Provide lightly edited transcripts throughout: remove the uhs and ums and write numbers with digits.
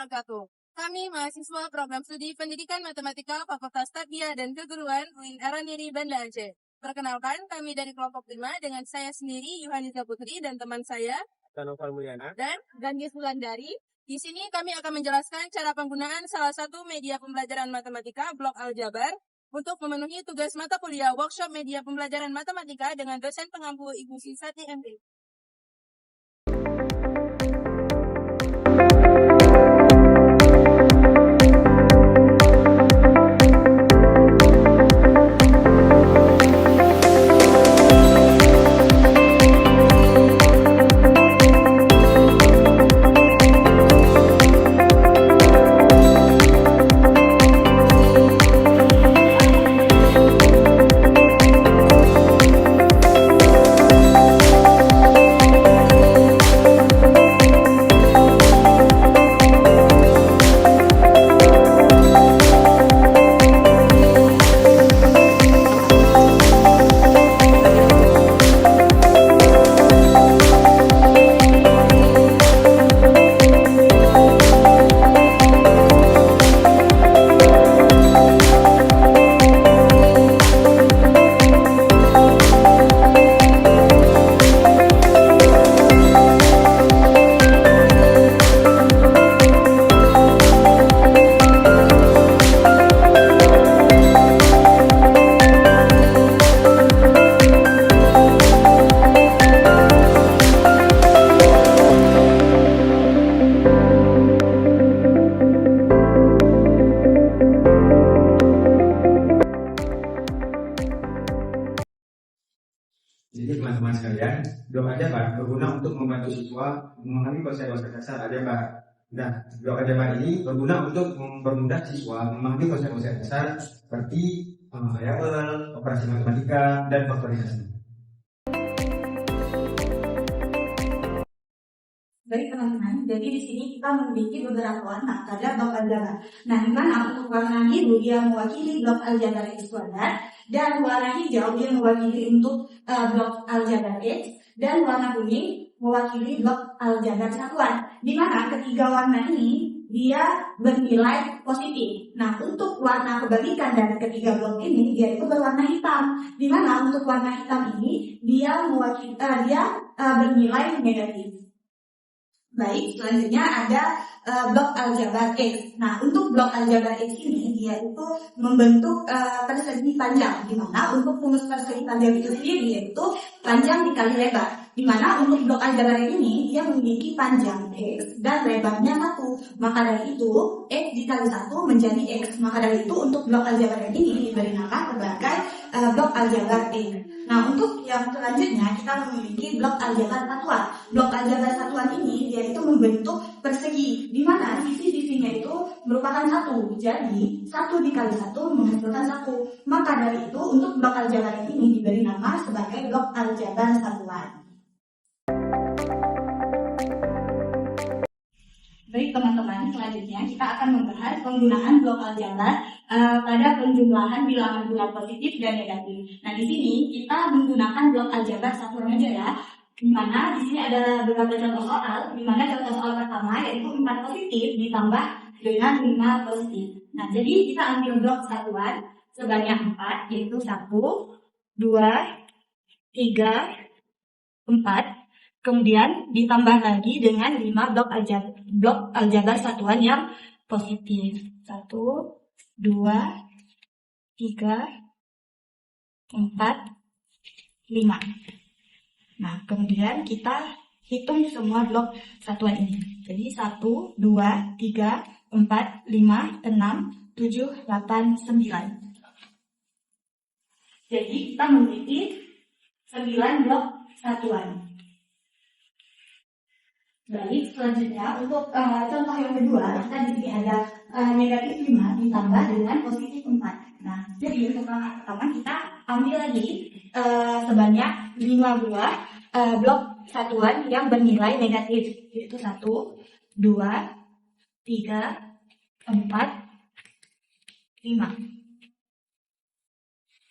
wabarakatuh. Kami mahasiswa program studi Pendidikan Matematika Fakultas Tarbiyah dan Keguruan UIN Arandiri Banda Aceh. Perkenalkan, kami dari kelompok 5 dengan saya sendiri, Yohanita Putri, dan teman saya, Novel Mulyana, dan Gandhis Wulandari. Di sini kami akan menjelaskan cara penggunaan salah satu media pembelajaran matematika, blok aljabar, untuk memenuhi tugas mata kuliah workshop media pembelajaran matematika dengan dosen pengampu Ibu Sisati MD. Jadi teman-teman sekalian, blok aljabar berguna untuk membantu siswa memahami konsep-konsep dasar aljabar. Nah, blok aljabar ini berguna untuk mempermudah siswa memahami konsep-konsep dasar seperti variabel, operasi matematika, dan faktorisasi. Baik teman-teman, jadi di sini kita memiliki beberapa warna pada blok aljabar. Nah, di mana untuk warna biru yang mewakili blok aljabar X kuadrat, dan warna hijau yang mewakili untuk blok aljabar X, dan warna kuning mewakili blok aljabar satuan. Di mana ketiga warna ini dia bernilai positif. Nah, untuk warna kebalikan dari ketiga blok ini yaitu berwarna hitam. Di mana untuk warna hitam ini dia mewakili bernilai negatif. Baik, selanjutnya ada blok aljabar X. Nah, untuk blok aljabar X ini dia itu membentuk persegi panjang, di mana untuk rumus persegi panjang itu sendiri yaitu panjang dikali lebar. Di mana untuk blok aljabar ini dia memiliki panjang X dan lebarnya 1. Maka dari itu X dikali 1 menjadi X. Maka dari itu untuk blok aljabar ini diberi nama sebagai blok aljabar X. Nah, untuk yang selanjutnya kita memiliki blok aljabar satuan. Blok aljabar satuan ini dia itu membentuk persegi, di mana sisi-sisinya itu merupakan 1. Jadi 1 dikali 1 menghasilkan 1. Maka dari itu untuk blok aljabar ini diberi nama sebagai blok aljabar satuan. Baik teman-teman, selanjutnya kita akan membahas penggunaan blok aljabar pada penjumlahan bilangan-bilangan positif dan negatif. Nah, di sini kita menggunakan blok aljabar satuan aja ya. Di mana di sini ada beberapa contoh soal, di mana contoh soal pertama yaitu 4 positif ditambah dengan 5 positif. Nah, jadi kita ambil blok satuan sebanyak 4, yaitu 1, 2, 3, 4. Kemudian ditambah lagi dengan 5 blok aljabar satuan yang positif. 1, 2, 3, 4, 5. Nah, kemudian kita hitung semua blok satuan ini. Jadi 1, 2, 3, 4, 5, 6, 7, 8, 9. Jadi kita memiliki 9 blok satuan. Baik, selanjutnya untuk contoh yang kedua, kita di sini ada negatif 5 ditambah dengan positif 4. Nah, jadi untuk langkah pertama kita ambil lagi sebanyak 5 buah blok satuan yang bernilai negatif, yaitu 1, 2, 3, 4, 5.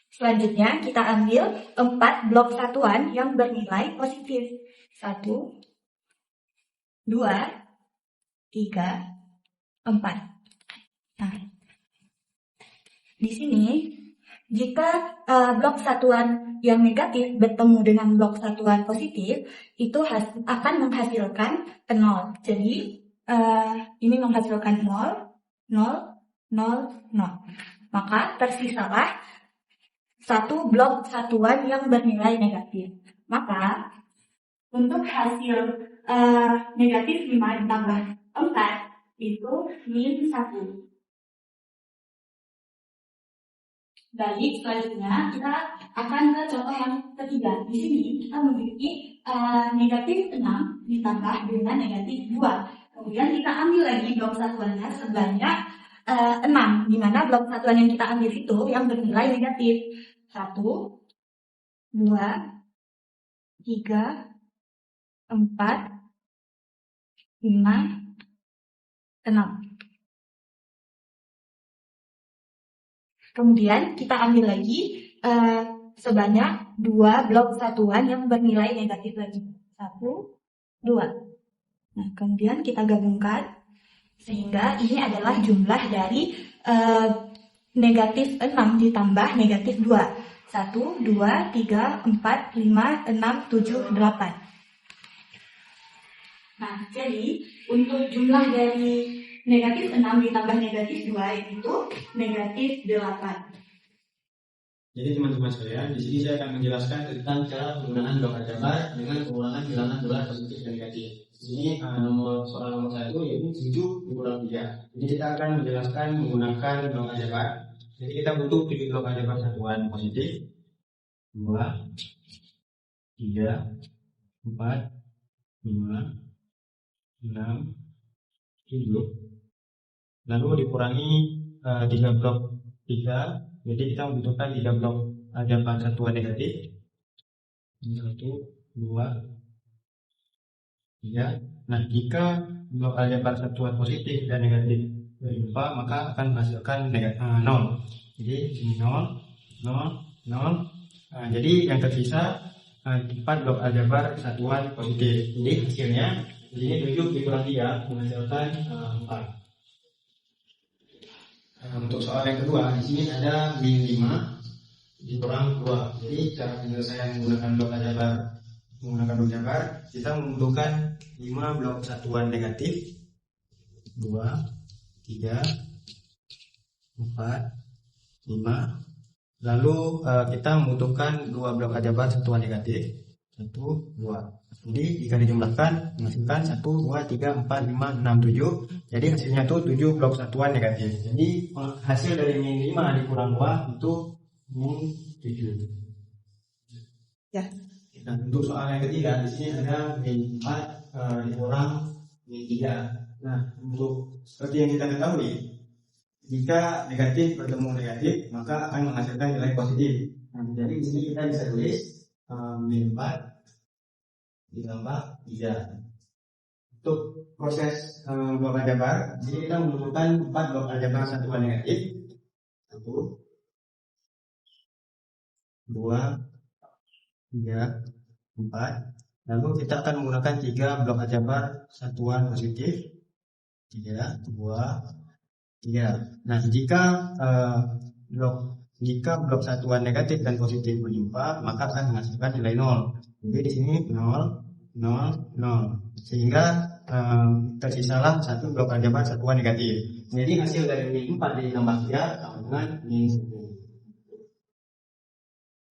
Selanjutnya kita ambil 4 blok satuan yang bernilai positif. 1, 2, 3, 4. Nah, di sini jika blok satuan yang negatif bertemu dengan blok satuan positif, itu akan menghasilkan 0. Jadi ini menghasilkan 0, 0, 0, 0. Maka tersisalah satu blok satuan yang bernilai negatif. Maka untuk hasil negatif 5 ditambah 4 itu min 1. Baik, selanjutnya kita akan ke contoh yang ketiga. Di sini kita memiliki negatif 6 ditambah dengan negatif 2. Kemudian kita ambil lagi blok satuannya sebanyak 6, di mana blok satuan yang kita ambil itu yang bernilai negatif. 1, 2, 3, 4, 5, 6. Kemudian kita ambil lagi sebanyak 2 blok satuan yang bernilai negatif lagi. 1, 2. Nah, kemudian kita gabungkan sehingga ini adalah jumlah dari negatif 6 ditambah negatif 2. 1, 2, 3, 4, 5, 6, 7, 8. Nah, jadi untuk jumlah dari negatif 6 ditambah negatif 2 itu negatif 8. Jadi teman-teman sekalian, di sini saya akan menjelaskan tentang cara penggunaan blok aljabar dengan pengulangan bilangan jumlah positif dan negatif. Di sini soal nomor 1 yaitu 7 dikurang 3. Jadi kita akan menjelaskan menggunakan blok aljabar. Jadi kita butuh 7 blok aljabar satuan positif. 2, 3, 4, 5, 6, 7. Lalu dikurangi 3 blok 3. Jadi kita membutuhkan 3 blok aljabar satuan negatif. 1, 2, 3. Nah, jika blok aljabar satuan positif dan negatif berjumpa, maka akan menghasilkan 0. Jadi ini 0, 0, 0. Nah, jadi yang tersisa 4 blok aljabar satuan positif. Jadi hasilnya di sini 7 dikurang 3 menghasilkan 4. Untuk soal yang kedua, di sini ada min 5 dikurang 2. Jadi cara penyelesaian menggunakan blok aljabar, kita membutuhkan 5 blok satuan negatif. 2, 3, 4, 5. Lalu kita membutuhkan 2 blok aljabar satuan negatif. 1, 2. Jadi jika dijumlahkan menghasilkan 1, 2, 3, 4, 5, 6, 7. Jadi hasilnya itu 7 blok satuan negatif. Jadi hasil dari min 5 dikurang 2 itu min 7. Ya. Nah, untuk soal yang ketiga, di sini ada min 4 dikurang min 3. Nah, untuk seperti yang kita ketahui, jika negatif bertemu negatif, maka akan menghasilkan nilai positif. Nah, jadi di sini kita bisa tulis min 4 ditambah 3. Untuk proses blok aljabar, jadi kita membutuhkan 4 blok aljabar satuan negatif. 1, 2, 3, 4. Lalu kita akan menggunakan 3 blok aljabar satuan positif. 3, 2, 3. Nah, jika blok satuan negatif dan positif berjumpa, maka akan menghasilkan nilai 0. Jadi di sini 0, 0, 0. Sehingga tersisalah 1 blok aljabar satuan negatif. Jadi hasil dari min 4 ditambah 3 sama dengan min 1.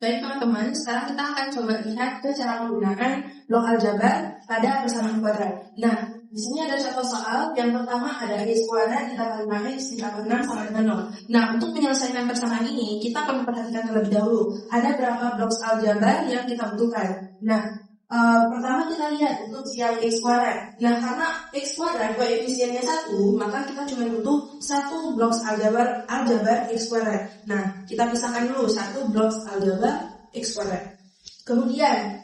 Baik teman-teman, sekarang kita akan coba lihat ke cara menggunakan blok aljabar pada persamaan kuadrat. Nah, di sini ada contoh soal. Yang pertama ada x kuadrat ditambah 5x ditambah 6 sama dengan 0. Nah, untuk menyelesaikan persamaan ini, kita akan memperhatikan terlebih dahulu ada berapa blok aljabar yang kita butuhkan. Nah, pertama kita lihat untuk siang x kuadrat. Nah, karena x kuadrat koefisiennya 1, maka kita cuma butuh 1 blok aljabar x kuadrat. Nah, kita pisahkan dulu 1 blok aljabar x kuadrat. Kemudian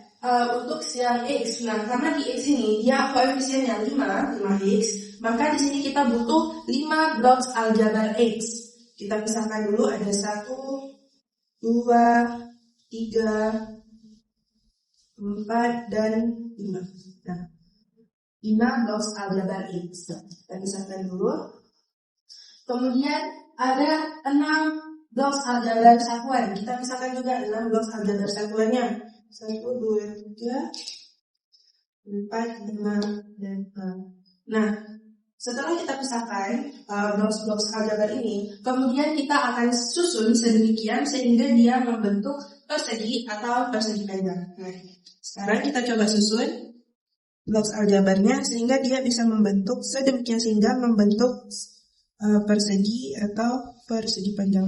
untuk siang x, nah karena di x ini dia koefisiennya 5x, maka di sini kita butuh 5 blok aljabar x. Kita pisahkan dulu ada 1, 2, 3, 4 dan 5. Nah, 5 blok aljabar x. Kita pisahkan dulu. Kemudian ada 6 blok aljabar satuan. Kita misalkan juga 6 blok aljabar satuannya. 1, 2, 3, 4, 5, dan 6. Nah, setelah kita pisahkan blok-blok aljabar ini, kemudian kita akan susun sedemikian sehingga dia membentuk persegi atau persegi panjang. Nah, sekarang kita coba susun blok aljabarnya sehingga dia bisa membentuk sedemikian sehingga membentuk persegi atau persegi panjang.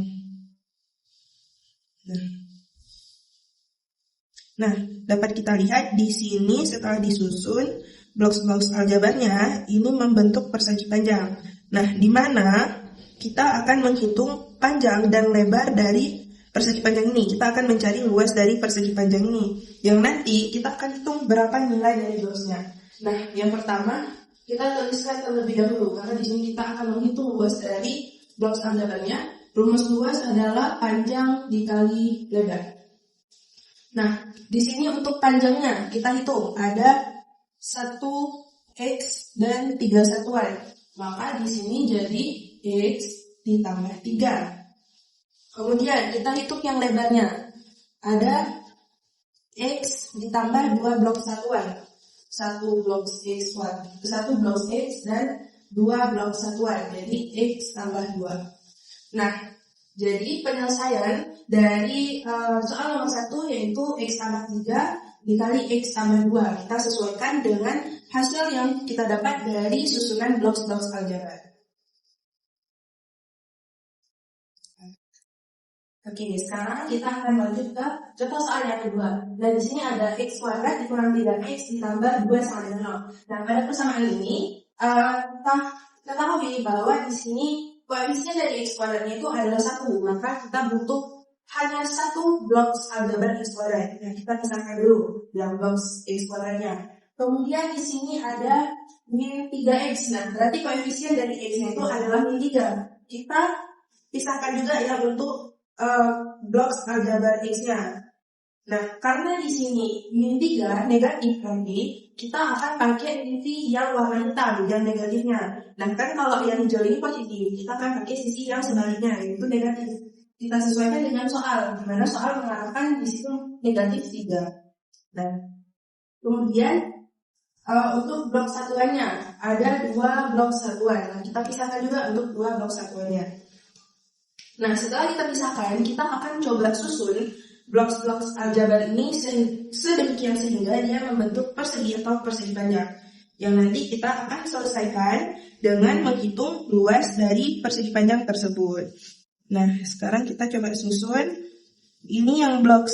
Nah, dapat kita lihat di sini setelah disusun blok-blok aljabarnya ini membentuk persegi panjang. Nah, di mana kita akan menghitung panjang dan lebar dari persegi panjang ini. Kita akan mencari luas dari persegi panjang ini. Yang nanti kita akan hitung berapa nilai dari luasnya. Nah, yang pertama kita tuliskan terlebih dahulu karena di sini kita akan menghitung luas dari blok aljabarnya. Rumus luas adalah panjang dikali lebar. Nah, di sini untuk panjangnya kita hitung ada 1x dan 3 satuan. Maka di sini jadi x ditambah 3. Kemudian kita hitung yang lebarnya. Ada x ditambah 2 blok satuan. 1 blok x dan 2 blok satuan. Jadi x tambah 2. Nah, jadi penyelesaian dari soal nomor 1 yaitu x tambah 3 dikali x tambah 2. Kita sesuaikan dengan hasil yang kita dapat dari susunan blok-blok aljabar. Oke, sekarang kita akan lanjut ke contoh soal yang kedua. Dan di sini ada x kuadrat dikurang 3x ditambah 2 sama dengan 0. Nah, pada persamaan ini kita ketahui bahwa di sini koefisien dari x kuadratnya itu adalah 1. Maka kita butuh hanya 1 blok aljabar x kuadrat. Nah, kita pisahkan dulu yang blok x kuadratnya. Kemudian di sini ada min 3x. Nah, berarti koefisien dari x-nya itu adalah min 3. Kita pisahkan juga ya untuk blok aljabar x-nya. Nah, karena di sini min 3 negatif nanti, kita akan pakai sisi yang warna hitam yang negatifnya. Nah, kan kalau yang hijau ini positif, kita akan pakai sisi yang sebaliknya, yaitu negatif. Kita sesuaikan dengan soal, di mana soal mengarahkan di situ negatif 3. Nah, kemudian untuk blok satuannya ada 2 blok satuan. Nah, kita pisahkan juga untuk 2 blok satuannya. Nah, setelah kita pisahkan, kita akan coba susun blok-blok aljabar ini sedemikian sehingga dia membentuk persegi atau persegi panjang. Yang nanti kita akan selesaikan dengan menghitung luas dari persegi panjang tersebut. Nah, sekarang kita coba susun. Ini yang blok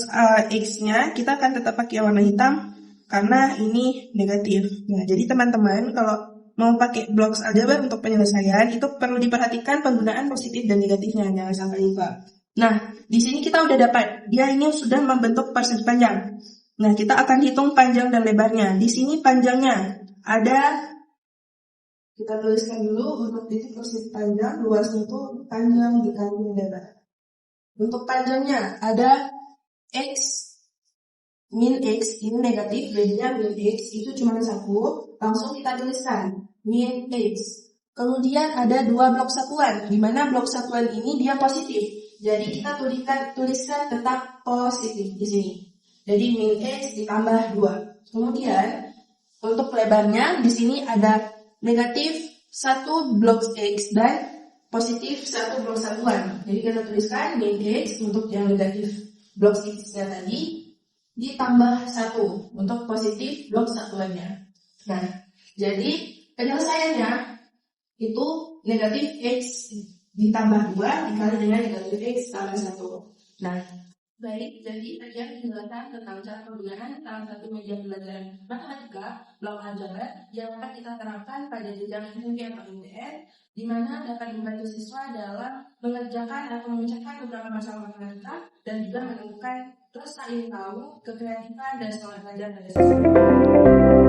X-nya kita akan tetap pakai warna hitam karena ini negatif. Nah, jadi teman-teman kalau mau pakai blok aljabar untuk penyelesaian itu perlu diperhatikan penggunaan positif dan negatifnya, jangan sampai lupa. Nah, di sini kita udah dapat dia ini sudah membentuk persegi panjang. Nah, kita akan hitung panjang dan lebarnya. Di sini panjangnya ada, kita tuliskan dulu untuk titik persegi panjang, luasnya itu panjang dikali lebar. Untuk panjangnya ada x min x, ini negatif, jadinya min x itu cuma 1, langsung kita tuliskan min x. Kemudian ada 2 blok satuan, di mana blok satuan ini dia positif, jadi kita tuliskan tetap positif di sini. Jadi min x ditambah 2. Kemudian untuk lebarnya di sini ada negatif 1 blok x dan positif 1 blok satuan. Jadi kita tuliskan min x untuk yang negatif blok x-nya tadi ditambah 1 untuk positif blok satuannya. Nah, jadi penyelesaiannya itu negatif x ditambah 2 dikali dengan negatif x tambah 1. Nah, baik, jadi tadi yang dijelaskan tentang cara penggunaan salah satu media pembelajaran matematika, blok aljabar, yang akan kita terapkan pada jenjang SMP atau MTS, di mana dapat membantu siswa dalam mengerjakan atau memecahkan beberapa masalah matematika dan juga menemukan rasa ingin tahu, kekreatifan, dan semangat belajar pada siswa.